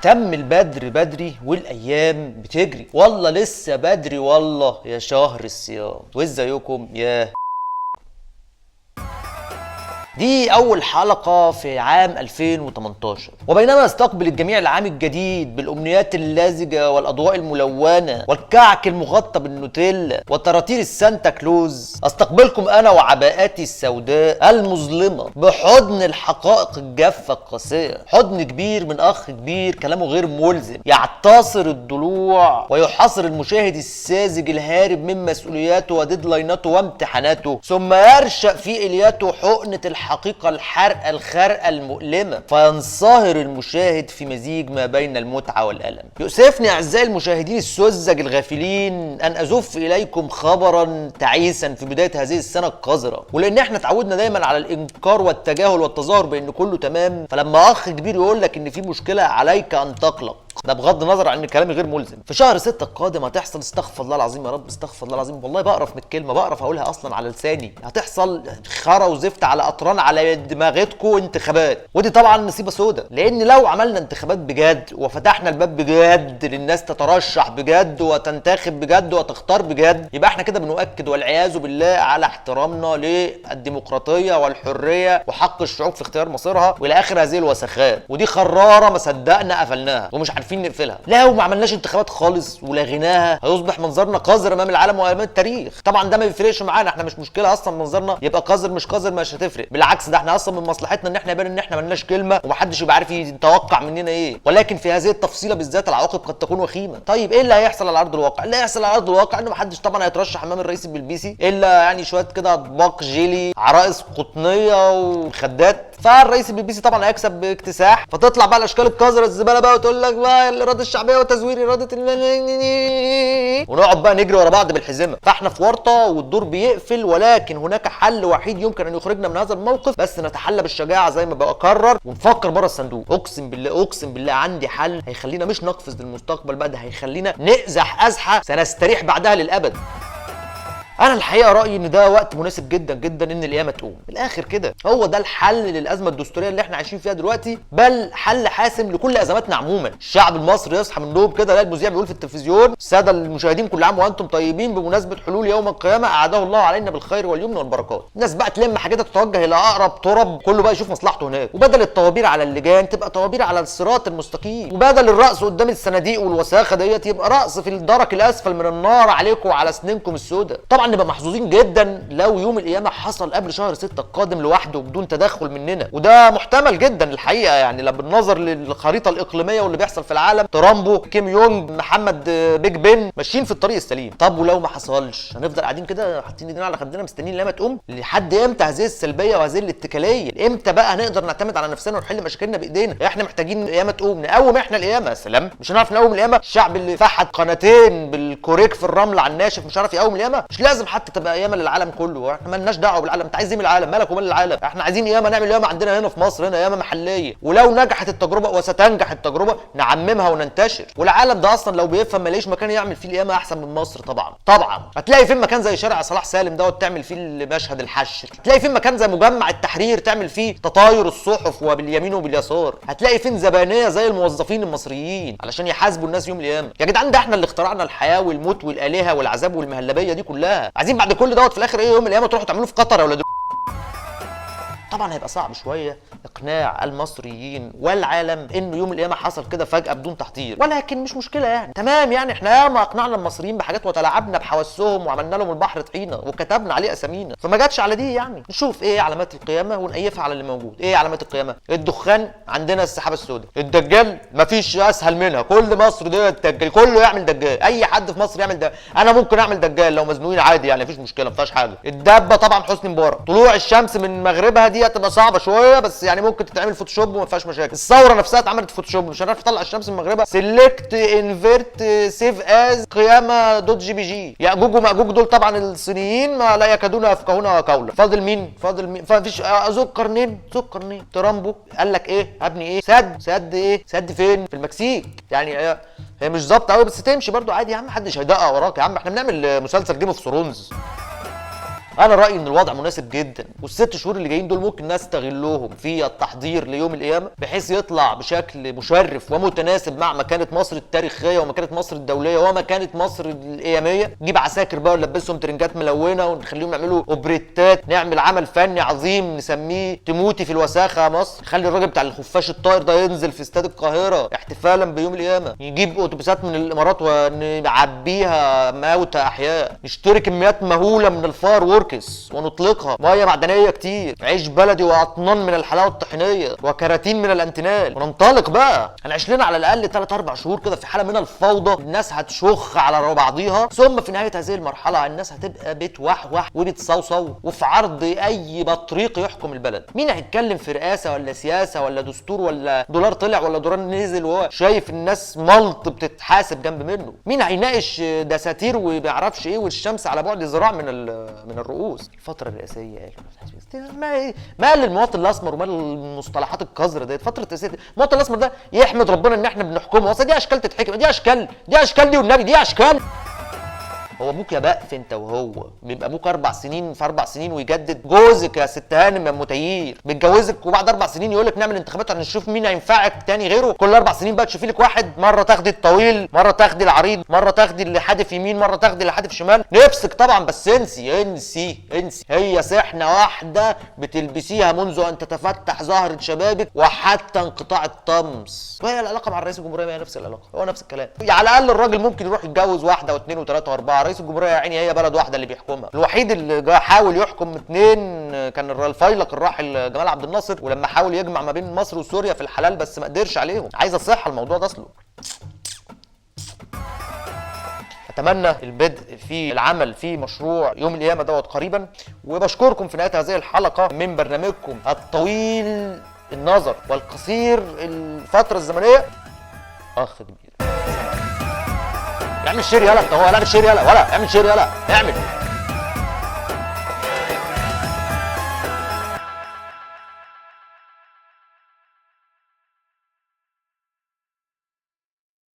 تم البدر بدري والايام بتجري، والله لسه بدري والله يا شهر الصيام. وازيكم يا دي أول حلقة في عام 2018، وبينما يستقبل الجميع العام الجديد بالأمنيات اللازجة والأضواء الملونة والكعك المغطى بالنوتيلا وطراطير السانتا كلوز، أستقبلكم أنا وعباءاتي السوداء المظلمة بحضن الحقائق الجافة القاسية، حضن كبير من أخ كبير كلامه غير ملزم يعتصر الضلوع ويحاصر المشاهد الساذج الهارب من مسؤولياته وديدلايناته وامتحاناته، ثم يرشأ في إلياته حقنة الحقيقة الحرقة الخرقة المؤلمة فينصهر المشاهد في مزيج ما بين المتعة والألم. يؤسفني أعزائي المشاهدين السذج الغافلين أن أزف إليكم خبرا تعيسا في بداية هذه السنة القذرة، ولأن احنا اتعودنا دايما على الإنكار والتجاهل والتظاهر بأن كله تمام، فلما أخ كبير يقول لك إن في مشكلة عليك أن تقلق، ده بغض النظر عن ان كلامي غير ملزم. في شهر 6 القادم هتحصل، استغفر الله العظيم يا رب، استغفر الله العظيم، والله بقرف من الكلمه، بقرف اقولها اصلا على لساني، هتحصل خرا وزفت على اطران على دماغتكم انتخابات، ودي طبعا نصيبه سودة، لان لو عملنا انتخابات بجد وفتحنا الباب بجد للناس تترشح بجد وتنتخب بجد وتختار بجد، يبقى احنا كده بنؤكد والعياذ بالله على احترامنا للديمقراطيه والحريه وحق الشعوب في اختيار مصيرها والى اخر هذه الوسخات، ودي خراره ما صدقنا قفلناها ومش عارفين نقفلها. لو ما عملناش انتخابات خالص ولغيناها هيصبح منظرنا قذر امام العالم وامام التاريخ. طبعا ده ما بيفرقش معانا، احنا مش مشكله اصلا منظرنا يبقى قذر مش قذر، مش هتفرق، بالعكس ده احنا اصلا من مصلحتنا ان احنا يبان ان احنا مالناش كلمه ومحدش يبقى عارف يتوقع مننا ايه، ولكن في هذه التفصيله بالذات العواقب قد تكون وخيمه. طيب ايه اللي هيحصل على ارض الواقع؟ اللي هيحصل على ارض الواقع انه محدش طبعا هيترشح امام الرئيس البلبيسي الا يعني شويه كده اطباق جيلي عرائس قطنيه ومخدات، فالرئيس البلبيسي طبعا هيكسب باكتساح، فتطلع بقى الاشكال القذره الزباله بقى وتقول لك بقى الاراده الشعبيه وتزوير اراده ونقعد بقى نجري ورا بعض بالحزمه. فاحنا في ورطه والدور بيقفل، ولكن هناك حل وحيد يمكن ان يخرجنا من هذا الموقف، بس نتحلى بالشجاعه زي ما بكرر ونفكر بره الصندوق. اقسم بالله اقسم بالله عندي حل هيخلينا مش نقفز للمستقبل بقى، ده هيخلينا نقزح ازحه سنستريح بعدها للابد. انا الحقيقه رايي ان ده وقت مناسب جدا جدا ان القيامه تقوم من الاخر كده. هو ده الحل للازمه الدستوريه اللي احنا عايشين فيها دلوقتي، بل حل حاسم لكل ازماتنا عموما. الشعب المصري يصحى من النوم كده يلاقي المذيع بيقول في التلفزيون: الساده المشاهدين كل عام وانتم طيبين بمناسبه حلول يوم القيامه اعاده الله علينا بالخير واليمن والبركات. الناس بقى تلم حاجتها تتوجه الى اقرب ترب، كله بقى يشوف مصلحته هناك، وبدل الطوابير على اللجان تبقى طوابير على الصراط المستقيم، وبدل الرقص قدام الصناديق والوساخه ديت يبقى رقص في الدرك الاسفل من النار عليكم وعلى سنينكم السوداء. طبعا نبقى محظوظين جدا لو يوم القيامه حصل قبل شهر 6 القادم لوحده بدون تدخل مننا، وده محتمل جدا الحقيقه، يعني لما بالنظر للخريطه الاقليميه واللي بيحصل في العالم، ترامبو، كيم يونج، محمد بيج بن ماشيين في الطريق السليم. طب ولو ما حصلش هنفضل قاعدين كده حاطين ايدينا على خدنا مستنيين القيامه تقوم؟ لحد امتى هذه السلبيه وهذه الاتكاليه؟ امتى بقى هنقدر نعتمد على نفسنا ونحل مشاكلنا بايدينا؟ احنا محتاجين القيامه تقوم، نقوم احنا القيامه. يا سلام، مش هنعرف نقوم القيامه؟ الشعب اللي فحت قناتين بالكوريك في الرمل على الناشف مش عارف يقوم القيامه؟ مش لازم حتى تبقى قيامه للعالم كله، احنا مالناش دعوه بالعالم، انت عايز ايه من العالم؟ مالك ومال العالم؟ احنا عايزين قيامه، نعمل قيامه عندنا هنا في مصر، هنا قيامه محليه، ولو نجحت التجربه وستنجح التجربه نعممها وننتشر، والعالم ده اصلا لو بيفهم ما ليش مكان يعمل فيه القيامه احسن من مصر. طبعا هتلاقي فين مكان زي شارع صلاح سالم دوت تعمل فيه مشهد الحشر، هتلاقي فين مكان زي مجمع التحرير تعمل فيه تطاير الصحف وباليمين وباليسار، هتلاقي فين زبانيه زي الموظفين المصريين علشان يحاسبوا الناس يوم القيامه. يا جدعان ده احنا اللي اخترعنا الحياه والموت والالهه والعذاب والمهلبيه دي كلها، عايزين بعد كل دوت في الاخر ايه يوم القيامه تروحوا تعملوه في قطر يا ولاد؟ طبعا هيبقى صعب شويه اقناع المصريين والعالم انه يوم القيامه حصل كده فجاه بدون تحضير، ولكن مش مشكله يعني، تمام يعني احنا ياما اقنعنا المصريين بحاجات وتلاعبنا بحواسهم وعملنا لهم البحر طحينه وكتبنا عليه اسامينا، فما جاتش على دي يعني. نشوف ايه علامات القيامه ونقيفها على اللي موجود. ايه علامات القيامه؟ الدخان، عندنا السحابه السوداء، الدجال مفيش اسهل منها، كل مصر ده الدجال، كله يعمل دجال، اي حد في مصر يعمل ده، انا ممكن اعمل دجال لو مزنوقين عادي يعني مفيش مشكله ما فيهاش حاجه. الدبه طبعا حسني مبارك، طلوع الشمس من مغربها دي هتبقى صعبه شويه بس يعني ممكن تتعمل فوتوشوب وما فيهاش مشاكل. الثوره نفسها اتعملت فوتوشوب، مش هنعرف نطلع الشمس من مغربها. سيلكت انفيرت سيف از قيامه دوت جي بي جي. ياجوج وماجوج دول طبعا الصينيين ما لا يكادون يفقهون قولا. فاضل مين؟ فمفيش ذو القرنين. ترامبو قال لك ايه؟ هبني ايه؟ سد ايه؟ سد فين؟ في المكسيك. يعني هي مش ظابطه قوي بس تمشي برضو عادي يا عم، محدش هيدقق وراك يا عم، احنا بنعمل مسلسل جيم اوف ثرونز. انا رايي ان الوضع مناسب جدا، والست شهور اللي جايين دول ممكن نستغلهم في التحضير ليوم القيامه، بحيث يطلع بشكل مشرف ومتناسب مع مكانه مصر التاريخيه ومكانه مصر الدوليه ومكانه مصر القياميه. نجيب عساكر بقى ونلبسهم ترنجات ملونه ونخليهم يعملوا اوبريتات، نعمل عمل فني عظيم نسميه تموتي في الوساخه يا مصر. خلي الراجل بتاع الخفاش الطاير ده ينزل في استاد القاهره احتفالا بيوم القيامه. يجيب اتوبيسات من الامارات ونعبيها موتى احياء. نشتري كميات مهوله من الفار وركس ونطلقها، ميه معدنيه كتير، عيش بلدي واطنان من الحلاوه الطحينيه وكراتين من الانتنال، وننطلق بقى. هنعيش لنا على الاقل 3 4 شهور كده في حاله من الفوضى، الناس هتشخ على بعضيها، ثم في نهايه هذه المرحله الناس هتبقى بتوحوح وبتصوصو وفي عرض اي بطريق يحكم البلد. مين هيتكلم في رئاسه ولا سياسه ولا دستور ولا دولار طلع ولا دولار نزل وهو شايف الناس ملط بتتحاسب جنب منه؟ مين هيناقش دساتير وبيعرفش ايه والشمس على بعد ذراع من الرؤوس؟ الفتره الرئاسيه مال المواطن الاسمر ومال المصطلحات القذره ديت. فتره الرئاسيه المواطن الاسمر ده يحمد ربنا ان احنا بنحكمه. اصل دي اشكال تتحكم، دي اشكال دي والنبي دي اشكال. هو ابوك يا بقف انت وهو بيبقى ابوك 4 سنين في 4 سنين ويجدد. جوزك يا ست هانم يا متير بيتجوزك وبعد 4 سنين يقول لك نعمل انتخابات عشان نشوف مين هينفعك تاني غيره. كل 4 سنين بقى تشوفي لك واحد، مره تاخدي الطويل، مره تاخدي العريض، مره تاخدي اللي حادف يمين، مره تاخدي اللي حادف شمال. نفسك طبعا، بس انسي هي سحنه واحده بتلبسيها منذ ان تتفتح زهره شبابك وحتى انقطاع الطمس. وهي العلاقه مع رئيس الجمهوريه هي نفس العلاقه، هو نفس الكلام. على الاقل الراجل ممكن يروح يتجوز واحده واثنين وثلاثه واربعه. رئيس الجمهوريه يا عيني هي بلد واحده اللي بيحكمها. الوحيد اللي حاول يحكم 2 كان الفيلق الراحل جمال عبد الناصر، ولما حاول يجمع ما بين مصر وسوريا في الحلال بس ما قدرش عليهم. عايز الصحه الموضوع ده اصله. اتمنى البدء في العمل في مشروع يوم القيامه دوت قريبا، وبشكركم في نهايه هذه الحلقه من برنامجكم الطويل النظر والقصير الفتره الزمنيه اخ كبير. اعمل شير يلا انت، هو لا اعمل شير يلا ولا اعمل شير يلا اعمل